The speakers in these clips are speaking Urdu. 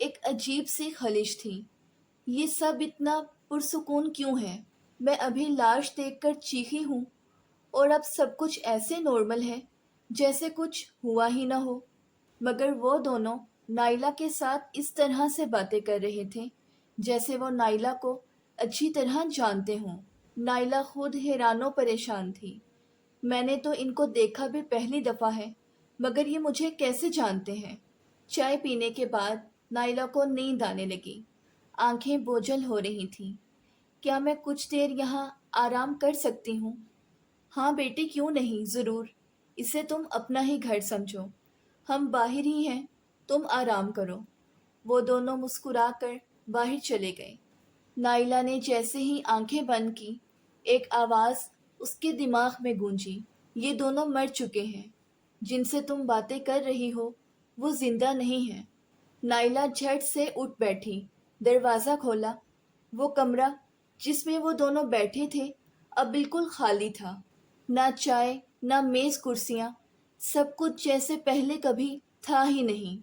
ایک عجیب سی خلش تھی۔ یہ سب اتنا پرسکون کیوں ہے؟ میں ابھی لاش دیکھ کر چیخی ہوں اور اب سب کچھ ایسے نارمل ہے جیسے کچھ ہوا ہی نہ ہو۔ مگر وہ دونوں نائلہ کے ساتھ اس طرح سے باتیں کر رہے تھے جیسے وہ نائلہ کو اچھی طرح جانتے ہوں۔ نائلہ خود حیران و پریشان تھی۔ میں نے تو ان کو دیکھا بھی پہلی دفعہ ہے، مگر یہ مجھے کیسے جانتے ہیں؟ چائے پینے کے بعد نائلہ کو نیند آنے لگی۔ آنکھیں بوجھل ہو رہی تھیں۔ کیا میں کچھ دیر یہاں آرام کر سکتی ہوں؟ ہاں بیٹی، کیوں نہیں، ضرور۔ اسے تم اپنا ہی گھر سمجھو۔ ہم باہر ہی ہیں، تم آرام کرو۔ وہ دونوں مسکرا کر باہر چلے گئے۔ نائلہ نے جیسے ہی آنکھیں بند کی، ایک آواز اس کے دماغ میں گونجی، یہ دونوں مر چکے ہیں۔ جن سے تم باتیں کر رہی ہو وہ زندہ نہیں ہیں۔ نائلہ جھٹ سے اٹھ بیٹھی، دروازہ کھولا۔ وہ کمرہ جس میں وہ دونوں بیٹھے تھے اب بالکل خالی تھا۔ نہ چائے، نہ میز کرسیاں، سب کچھ جیسے پہلے کبھی تھا ہی نہیں۔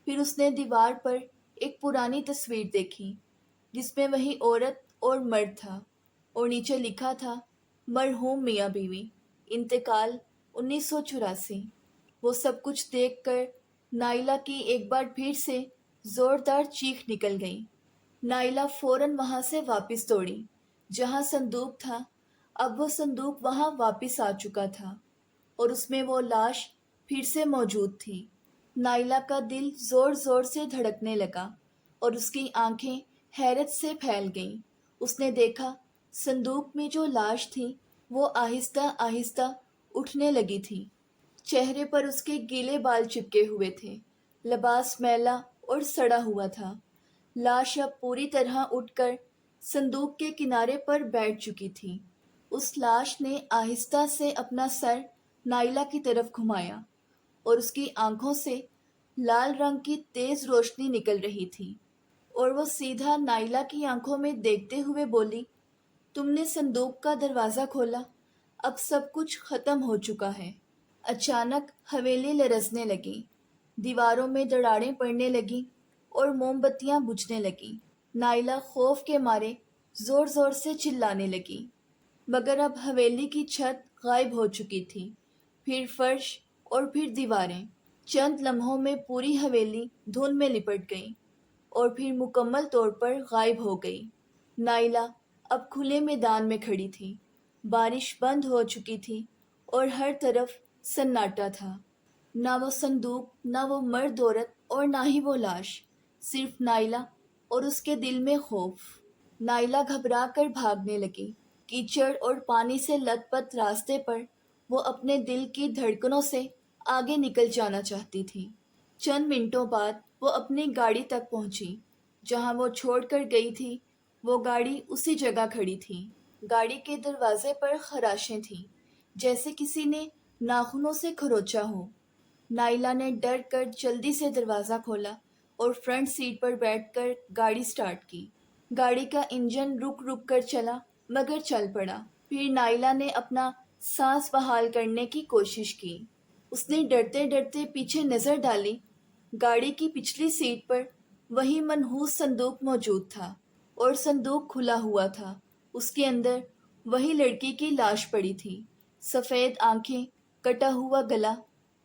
پھر اس نے دیوار پر ایک پرانی تصویر دیکھی جس میں وہی عورت اور مرد تھا، اور نیچے لکھا تھا مرحوم میاں بیوی، انتقال 1984۔ وہ سب کچھ دیکھ کر نائلہ کی ایک بار پھر سے زوردار چیخ نکل گئی۔ نائلہ فوراً وہاں سے واپس دوڑی جہاں صندوق تھا۔ اب وہ صندوق وہاں واپس آ چکا تھا اور اس میں وہ لاش پھر سے موجود تھی۔ نائلہ کا دل زور زور سے دھڑکنے لگا اور اس کی آنکھیں حیرت سے پھیل گئیں۔ اس نے دیکھا صندوق میں جو لاش تھی وہ آہستہ آہستہ اٹھنے لگی تھی۔ چہرے پر اس کے گیلے بال چپکے ہوئے تھے، لباس میلا اور سڑا ہوا تھا۔ لاش اب پوری طرح اٹھ کر صندوق کے کنارے پر بیٹھ چکی تھی۔ اس لاش نے آہستہ سے اپنا سر نائلہ کی طرف گھمایا اور اس کی آنکھوں سے لال رنگ کی تیز روشنی نکل رہی تھی، اور وہ سیدھا نائلہ کی آنکھوں میں دیکھتے ہوئے بولی، تم نے صندوق کا دروازہ کھولا، اب سب کچھ ختم ہو چکا ہے۔ اچانک حویلی لرزنے لگی، دیواروں میں دراڑیں پڑنے لگیں اور موم بتیاں بجھنے لگیں۔ نائلہ خوف کے مارے زور زور سے چلانے لگی، مگر اب حویلی کی چھت غائب ہو چکی تھی، پھر فرش اور پھر دیواریں۔ چند لمحوں میں پوری حویلی دھند میں لپٹ گئی اور پھر مکمل طور پر غائب ہو گئی۔ نائلہ اب کھلے میدان میں کھڑی تھی۔ بارش بند ہو چکی تھی اور ہر طرف سناٹا تھا۔ نہ وہ صندوق، نہ وہ مرد عورت اور نہ ہی وہ لاش، صرف نائلہ اور اس کے دل میں خوف۔ نائلہ گھبرا کر بھاگنے لگی۔ کیچڑ اور پانی سے لت پت راستے پر وہ اپنے دل کی دھڑکنوں سے آگے نکل جانا چاہتی تھی۔ چند منٹوں بعد وہ اپنی گاڑی تک پہنچی۔ جہاں وہ چھوڑ کر گئی تھی وہ گاڑی اسی جگہ کھڑی تھی۔ گاڑی کے دروازے پر خراشیں تھیں جیسے کسی نے ناخنوں سے کھروچا ہو۔ نائلہ نے ڈر کر جلدی سے دروازہ کھولا اور فرنٹ سیٹ پر بیٹھ کر گاڑی سٹارٹ کی۔ گاڑی کا انجن رک رک کر چلا مگر چل پڑا۔ پھر نائلہ نے اپنا سانس بحال کرنے کی کوشش کی۔ اس نے ڈرتے ڈرتے پیچھے نظر ڈالی۔ گاڑی کی پچھلی سیٹ پر وہی منحوس صندوق موجود تھا اور صندوق کھلا ہوا تھا۔ اس کے اندر وہی لڑکی کی لاش پڑی تھی، سفید آنکھیں، کٹا ہوا گلا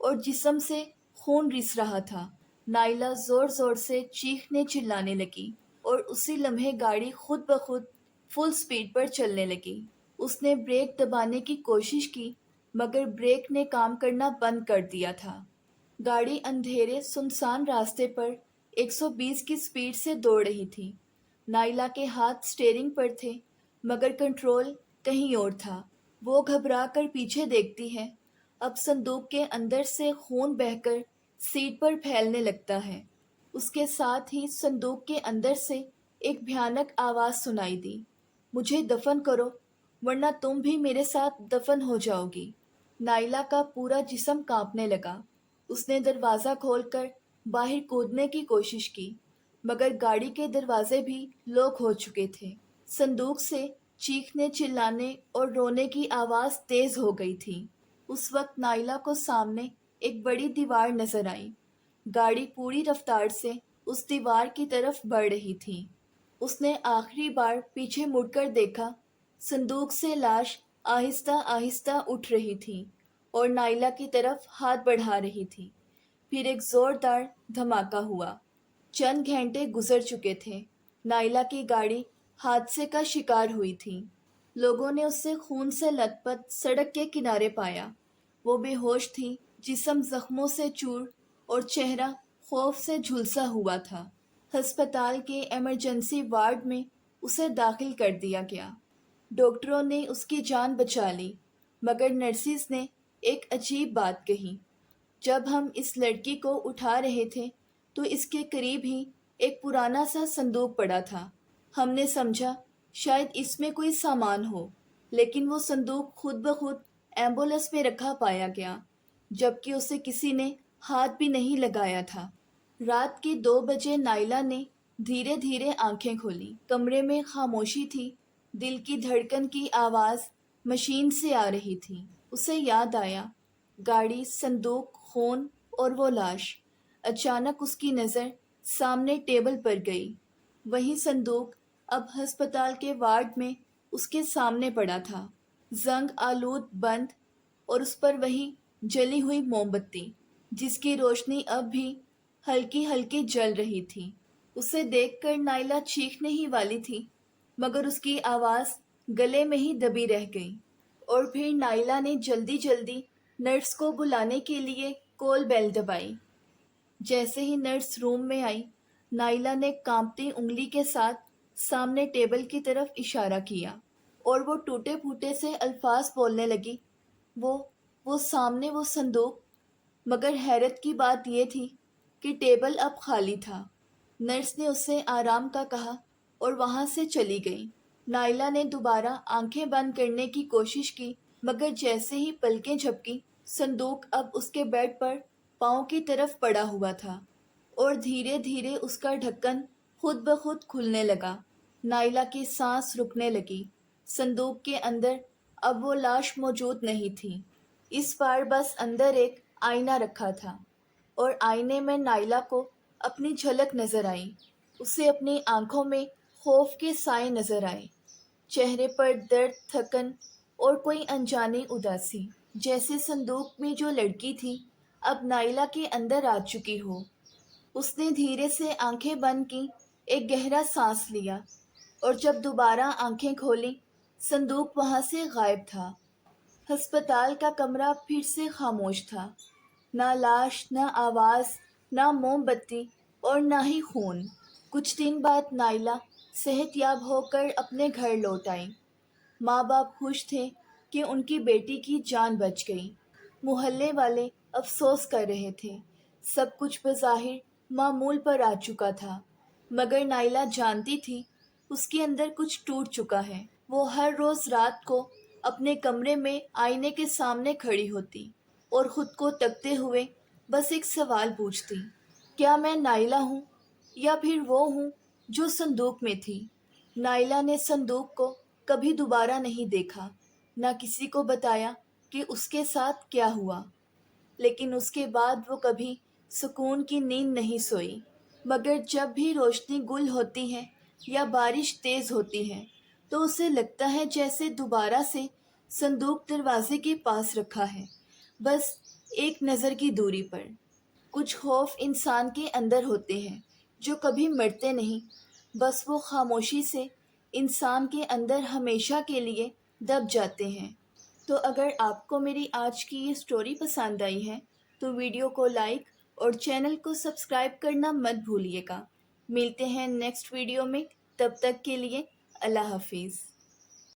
اور جسم سے خون رس رہا تھا۔ نائلہ زور زور سے چیخنے چلانے لگی اور اسی لمحے گاڑی خود بخود فل سپیڈ پر چلنے لگی۔ اس نے بریک دبانے کی کوشش کی مگر بریک نے کام کرنا بند کر دیا تھا۔ گاڑی اندھیرے سنسان راستے پر 120 کی سپیڈ سے دوڑ رہی تھی۔ نائلہ کے ہاتھ سٹیئرنگ پر تھے مگر کنٹرول کہیں اور تھا۔ وہ گھبرا کر پیچھے دیکھتی ہے۔ اب صندوق کے اندر سے خون بہہ کر سیٹ پر پھیلنے لگتا ہے۔ اس کے ساتھ ہی صندوق کے اندر سے ایک بھیانک آواز سنائی دی، مجھے دفن کرو ورنہ تم بھی میرے ساتھ دفن ہو جاؤ گی۔ نائلہ کا پورا جسم کانپنے لگا۔ اس نے دروازہ کھول کر باہر کودنے کی کوشش کی مگر گاڑی کے دروازے بھی لاک ہو چکے تھے۔ صندوق سے چیخنے چلانے اور رونے کی آواز تیز ہو گئی تھی۔ اس وقت نائلہ کو سامنے ایک بڑی دیوار نظر آئی۔ گاڑی پوری رفتار سے اس دیوار کی طرف بڑھ رہی تھیں۔ اس نے آخری بار پیچھے مڑ کر دیکھا۔ صندوق سے لاش آہستہ آہستہ اٹھ رہی تھی اور نائلہ کی طرف ہاتھ بڑھا رہی تھی۔ پھر ایک زوردار دھماکہ ہوا۔ چند گھنٹے گزر چکے تھے۔ نائلہ کی گاڑی حادثے کا شکار ہوئی تھی۔ لوگوں نے اسے خون سے لت پت سڑک کے کنارے پایا۔ وہ بے ہوش تھی، جسم زخموں سے چور اور چہرہ خوف سے جھلسا ہوا تھا۔ ہسپتال کے ایمرجنسی وارڈ میں اسے داخل کر دیا گیا۔ ڈاکٹروں نے اس کی جان بچا لی، مگر نرسز نے ایک عجیب بات کہی۔ جب ہم اس لڑکی کو اٹھا رہے تھے تو اس کے قریب ہی ایک پرانا سا صندوق پڑا تھا۔ ہم نے سمجھا شاید اس میں کوئی سامان ہو، لیکن وہ صندوق خود بخود ایمبولینس میں رکھا پایا گیا، جبکہ اسے کسی نے ہاتھ بھی نہیں لگایا تھا۔ رات کے 2 بجے نائلہ نے دھیرے دھیرے آنکھیں کھولیں۔ کمرے میں خاموشی تھی، دل کی دھڑکن کی آواز مشین سے آ رہی تھی۔ اسے یاد آیا، گاڑی، صندوق، خون اور وہ لاش۔ اچانک اس کی نظر سامنے ٹیبل پر گئی۔ وہی صندوق اب ہسپتال کے وارڈ میں اس کے سامنے پڑا تھا، زنگ آلود بند، اور اس پر وہی جلی ہوئی موم بتی، جس کی روشنی اب بھی ہلکی ہلکی جل رہی تھی۔ اسے دیکھ کر نائلہ چیخنے ہی والی تھی، مگر اس کی آواز گلے میں ہی دبی رہ گئی۔ اور پھر نائلہ نے جلدی جلدی نرس کو بلانے کے لیے کال بیل دبائی۔ جیسے ہی نرس روم میں آئی، نائلہ نے کانپتی انگلی کے ساتھ سامنے ٹیبل کی طرف اشارہ کیا، اور وہ ٹوٹے پھوٹے سے الفاظ بولنے لگی، وہ سامنے وہ صندوق۔ مگر حیرت کی بات یہ تھی کہ ٹیبل اب خالی تھا۔ نرس نے اسے آرام کا کہا اور وہاں سے چلی گئی۔ نائلہ نے دوبارہ آنکھیں بند کرنے کی کوشش کی، مگر جیسے ہی پلکیں جھپکی، صندوق اب اس کے بیڈ پر پاؤں کی طرف پڑا ہوا تھا، اور دھیرے دھیرے اس کا ڈھکن خود بخود کھلنے لگا۔ نائلہ کی سانس رکنے لگی۔ صندوق کے اندر اب وہ لاش موجود نہیں تھی۔ اس بار بس اندر ایک آئینہ رکھا تھا، اور آئینے میں نائلہ کو اپنی جھلک نظر آئی۔ اسے اپنی آنکھوں میں خوف کے سائے نظر آئے، چہرے پر درد، تھکن اور کوئی انجانی اداسی، جیسے صندوق میں جو لڑکی تھی اب نائلہ کے اندر آ چکی ہو۔ اس نے دھیرے سے آنکھیں بند کی، ایک گہرا سانس لیا، اور جب دوبارہ آنکھیں کھولیں، صندوق وہاں سے غائب تھا۔ ہسپتال کا کمرہ پھر سے خاموش تھا، نہ لاش، نہ آواز، نہ موم بتی، اور نہ ہی خون۔ کچھ دن بعد نائلہ صحت یاب ہو کر اپنے گھر لوٹ آئی۔ ماں باپ خوش تھے کہ ان کی بیٹی کی جان بچ گئی۔ محلے والے افسوس کر رہے تھے۔ سب کچھ بظاہر معمول پر آ چکا تھا، مگر نائلہ جانتی تھی اس کے اندر کچھ ٹوٹ چکا ہے۔ وہ ہر روز رات کو اپنے کمرے میں آئینے کے سامنے کھڑی ہوتی اور خود کو تکتے ہوئے بس ایک سوال پوچھتی، کیا میں نائلہ ہوں یا پھر وہ ہوں جو صندوق میں تھی؟ نائلہ نے صندوق کو کبھی دوبارہ نہیں دیکھا، نہ کسی کو بتایا کہ اس کے ساتھ کیا ہوا، لیکن اس کے بعد وہ کبھی سکون کی نیند نہیں سوئی۔ مگر جب بھی روشنی گل ہوتی ہے یا بارش تیز ہوتی ہے تو اسے لگتا ہے جیسے دوبارہ سے صندوق دروازے کے پاس رکھا ہے، بس ایک نظر کی دوری پر۔ کچھ خوف انسان کے اندر ہوتے ہیں جو کبھی مرتے نہیں، بس وہ خاموشی سے انسان کے اندر ہمیشہ کے لیے دب جاتے ہیں۔ تو اگر آپ کو میری آج کی یہ سٹوری پسند آئی ہے تو ویڈیو کو لائک اور چینل کو سبسکرائب کرنا مت بھولیے گا۔ ملتے ہیں نیکسٹ ویڈیو میں، تب تک کے لیے اللہ حافظ۔